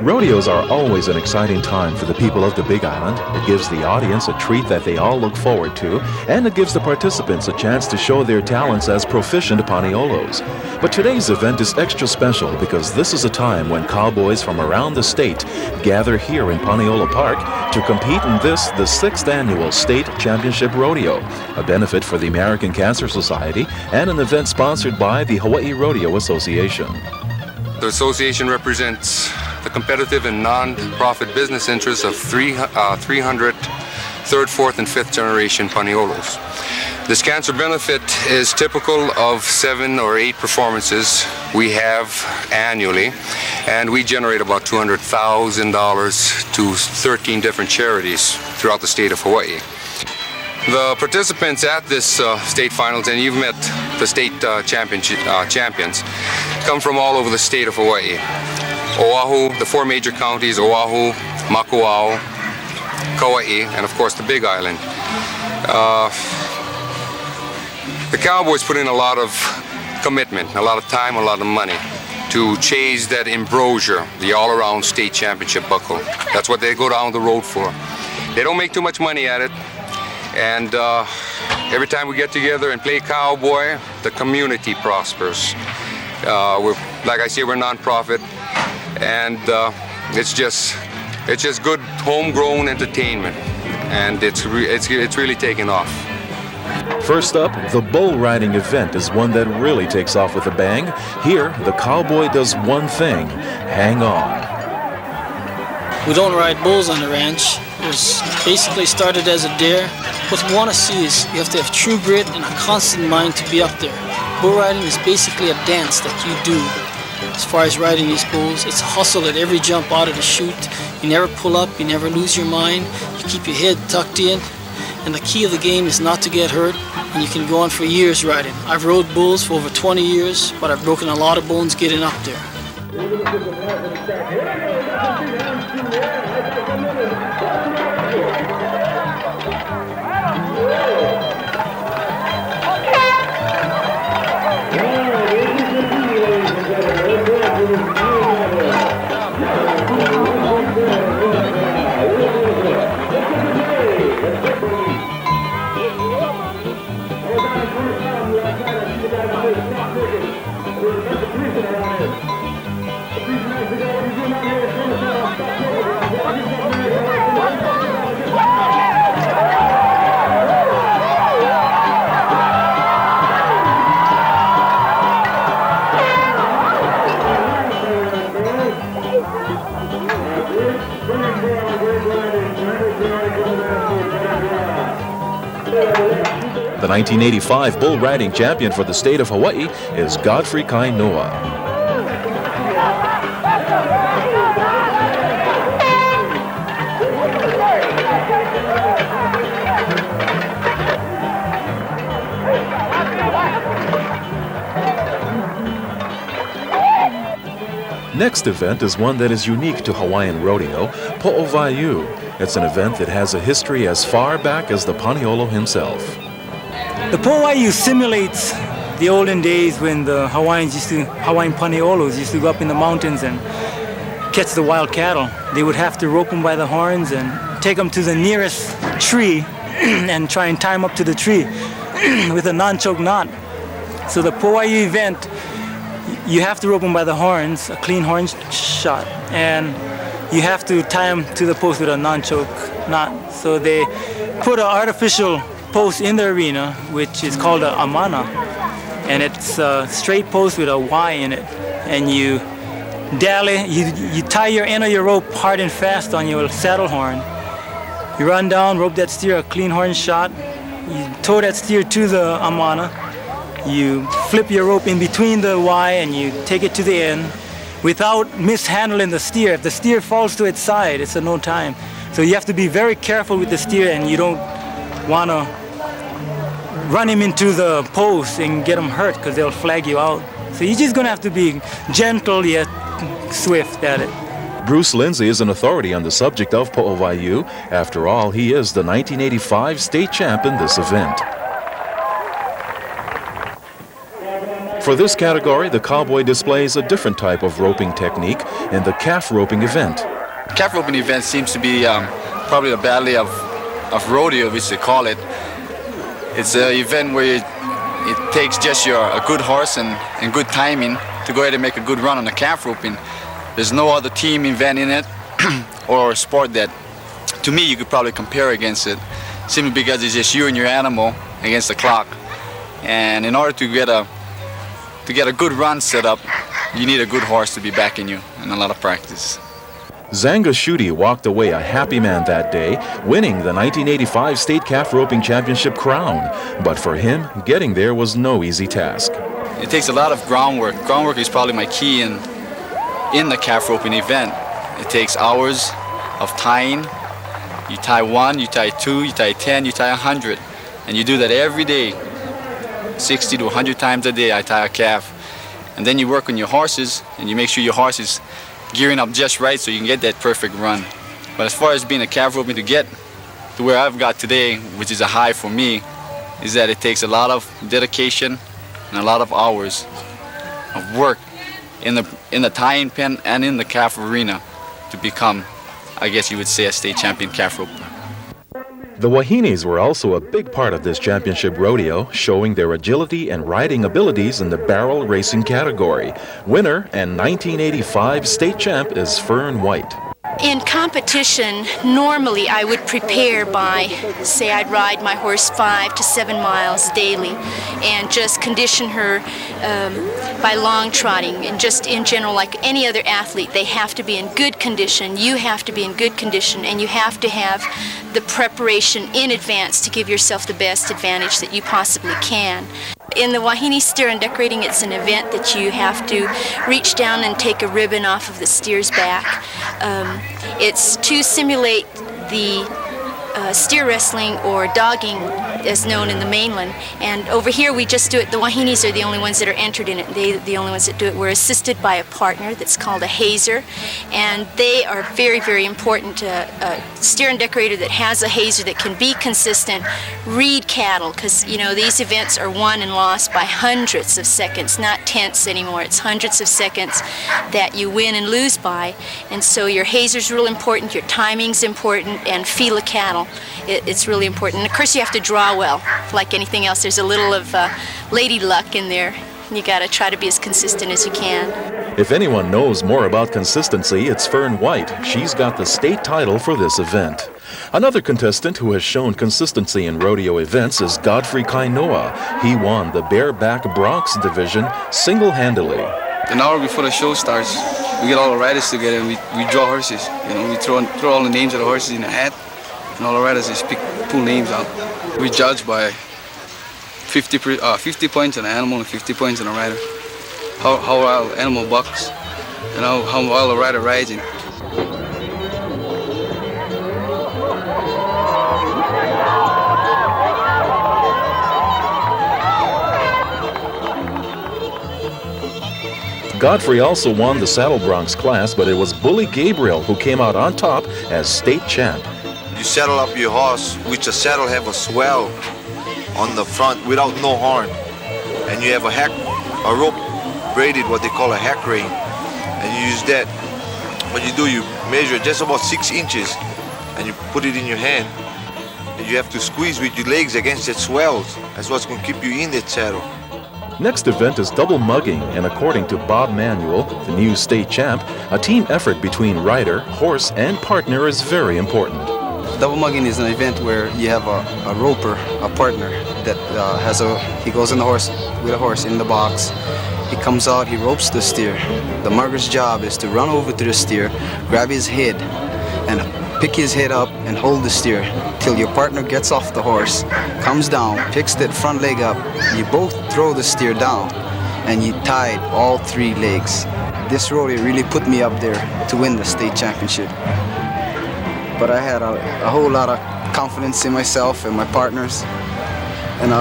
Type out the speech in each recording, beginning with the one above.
Rodeos are always an exciting time for the people of the Big Island. It gives the audience a treat that they all look forward to, and it gives the participants a chance to show their talents as proficient Paneolos. But today's event is extra special because this is a time when cowboys from around the state gather here in Paneola Park to compete in the 6th Annual State Championship Rodeo, a benefit for the American Cancer Society and an event sponsored by the Hawaii Rodeo Association. The association represents the competitive and non-profit business interests of 300 third, fourth, and fifth generation Paneolos. This cancer benefit is typical of 7 or 8 performances we have annually, and we generate about $200,000 to 13 different charities throughout the state of Hawaii. The participants at this state finals, and you've met the state champions, come from all over the state of Hawaii. Oahu, the 4 major counties, Oahu, Makuao, Kauai, and of course the Big Island. The Cowboys put in a lot of commitment, a lot of time, a lot of money to chase that embrossure, the all-around state championship buckle. That's what they go down the road for. They don't make too much money at it, and every time we get together and play cowboy, the community prospers. Like I say, we're non-profit, and it's just good homegrown entertainment, and it's really taken off. First up, the bull riding event is one that really takes off with a bang. Here, the cowboy does one thing: hang on. We don't ride bulls on the ranch. It was basically started as a dare. What we want to see is you have to have true grit and a constant mind to be up there. Bull riding is basically a dance that you do. As far as riding these bulls, it's a hustle at every jump out of the chute. You never pull up, you never lose your mind. You keep your head tucked in. And the key of the game is not to get hurt, and you can go on for years riding. I've rode bulls for over 20 years, but I've broken a lot of bones getting up there. The 1985 bull riding champion for the state of Hawaii is Godfrey Kainoa. Next event is one that is unique to Hawaiian rodeo, Po'ovaiu. It's an event that has a history as far back as the Paneolo himself. The Po'ovaiu simulates the olden days when the Hawaiian Paneolos used to go up in the mountains and catch the wild cattle. They would have to rope them by the horns and take them to the nearest tree and try and tie them up to the tree with a non-choke knot. So the Po'ovaiu event, you have to rope them by the horns, a clean horn shot, and you have to tie them to the post with a non-choke knot. So they put an artificial post in the arena, which is called an amana, and it's a straight post with a Y in it, and you tie your end of your rope hard and fast on your saddle horn. You run down, rope that steer a clean horn shot, you tow that steer to the amana, you flip your rope in between the Y and you take it to the end without mishandling the steer. If the steer falls to its side, it's a no time. So you have to be very careful with the steer, and you don't want to run him into the post and get him hurt because they'll flag you out. So you're just going to have to be gentle yet swift at it. Bruce Lindsay is an authority on the subject of Po'ovaiu. After all, he is the 1985 state champ in this event. For this category, the cowboy displays a different type of roping technique in the calf roping event. Calf roping event seems to be probably the ballet of rodeo, which they call it. It's an event where it takes just a good horse and good timing to go ahead and make a good run on the calf roping. There's no other team event in it or sport that, to me, you could probably compare against it, simply because it's just you and your animal against the clock. And in order to get a good run set up, you need a good horse to be backing you and a lot of practice. Zanga Schutte walked away a happy man that day, winning the 1985 State Calf Roping Championship crown. But for him, getting there was no easy task. It takes a lot of groundwork. Groundwork is probably my key in the calf roping event. It takes hours of tying. You tie 1, you tie 2, you tie 10, you tie 100. And you do that every day. 60 to 100 times a day I tie a calf. And then you work on your horses and you make sure your horse is gearing up just right so you can get that perfect run. But as far as being a calf roping to get to where I've got today, which is a high for me, is that it takes a lot of dedication and a lot of hours of work in the tying pen and in the calf arena to become, I guess you would say, a state champion calf roper. The Wahinis were also a big part of this championship rodeo, showing their agility and riding abilities in the barrel racing category. Winner and 1985 state champ is Fern White. In competition, normally I would prepare by, say I'd ride my horse 5 to 7 miles daily and just condition her by long trotting. And just in general, like any other athlete, they have to be in good condition. You have to be in good condition, and you have to have the preparation in advance to give yourself the best advantage that you possibly can. In the Wahine steer and decorating, it's an event that you have to reach down and take a ribbon off of the steer's back. It's to simulate the steer wrestling or dogging as known in the mainland, and over here we just do it. The Wahinis are the only ones that are entered in it. They're the only ones that do it. We're assisted by a partner that's called a hazer, and they are very, very important. A steer and decorator that has a hazer that can be consistent, read cattle, because you know these events are won and lost by hundreds of seconds, not tenths anymore. It's hundreds of seconds that you win and lose by, and so your hazer's real important, your timing's important, and feel of cattle. It's really important. And of course you have to draw well. Like anything else, there's a little of lady luck in there. You got to try to be as consistent as you can. If anyone knows more about consistency, it's Fern White. She's got the state title for this event. Another contestant who has shown consistency in rodeo events is Godfrey Kainoa. He won the bareback broncs division single-handedly. An hour before the show starts, we get all the riders together and we draw horses. You know, we throw all the names of the horses in a hat, and all the riders just pull names out. We judge by 50 points on the animal and 50 points on the rider. How well the animal bucks, and how well the rider rides. Godfrey also won the Saddle Broncs class, but it was Bully Gabriel who came out on top as state champ. You saddle up your horse, which a saddle have a swell on the front without no horn, and you have a rope braided, what they call a hack rein, and you use that. What you do, you measure just about 6 inches, and you put it in your hand, and you have to squeeze with your legs against that swells. That's what's going to keep you in that saddle. Next event is double mugging, and according to Bob Manuel, the new state champ, a team effort between rider, horse, and partner is very important. Double mugging is an event where you have a roper, a partner that he goes on the horse with a horse in the box. He comes out, he ropes the steer. The mugger's job is to run over to the steer, grab his head, and pick his head up and hold the steer till your partner gets off the horse, comes down, picks that front leg up. You both throw the steer down, and you tied all 3 legs. This rodeo really put me up there to win the state championship. But I had a whole lot of confidence in myself and my partners. And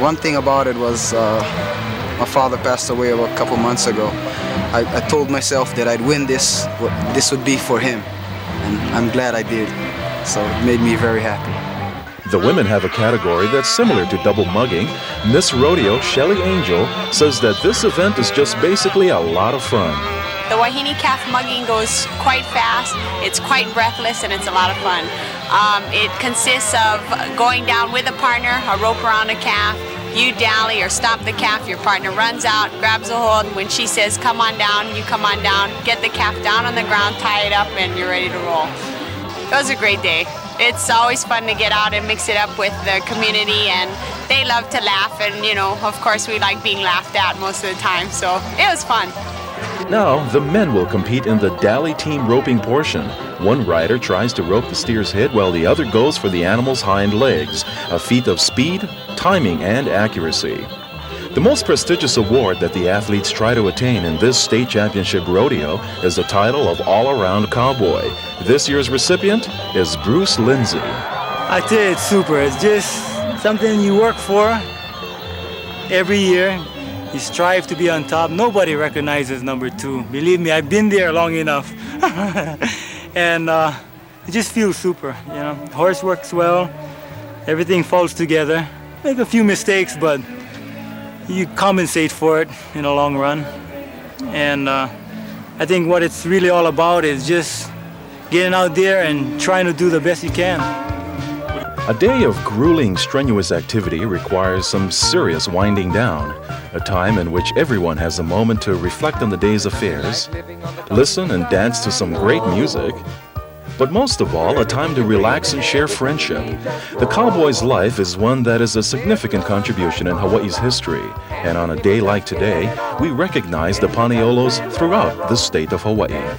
one thing about it was my father passed away about a couple months ago. I told myself that I'd win this. This would be for him. And I'm glad I did. So it made me very happy. The women have a category that's similar to double mugging. Miss Rodeo Shelly Angel says that this event is just basically a lot of fun. The Wahine calf mugging goes quite fast, it's quite breathless, and it's a lot of fun. It consists of going down with a partner, a rope around a calf. You dally or stop the calf, your partner runs out, grabs a hold. When she says, come on down, you come on down, get the calf down on the ground, tie it up, and you're ready to roll. It was a great day. It's always fun to get out and mix it up with the community, and they love to laugh, and of course we like being laughed at most of the time, so it was fun. Now, the men will compete in the Dally team roping portion. One rider tries to rope the steer's head while the other goes for the animal's hind legs, a feat of speed, timing, and accuracy. The most prestigious award that the athletes try to attain in this state championship rodeo is the title of all-around cowboy. This year's recipient is Bruce Lindsay. I tell you, it's super. It's just something you work for every year. You strive to be on top. Nobody recognizes number 2. Believe me, I've been there long enough. And it just feels super, Horse works well, everything falls together. Make a few mistakes, but you compensate for it in the long run. And I think what it's really all about is just getting out there and trying to do the best you can. A day of grueling, strenuous activity requires some serious winding down, a time in which everyone has a moment to reflect on the day's affairs, listen and dance to some great music, but most of all, a time to relax and share friendship. The cowboy's life is one that is a significant contribution in Hawaii's history, and on a day like today, we recognize the Paneolos throughout the state of Hawaii.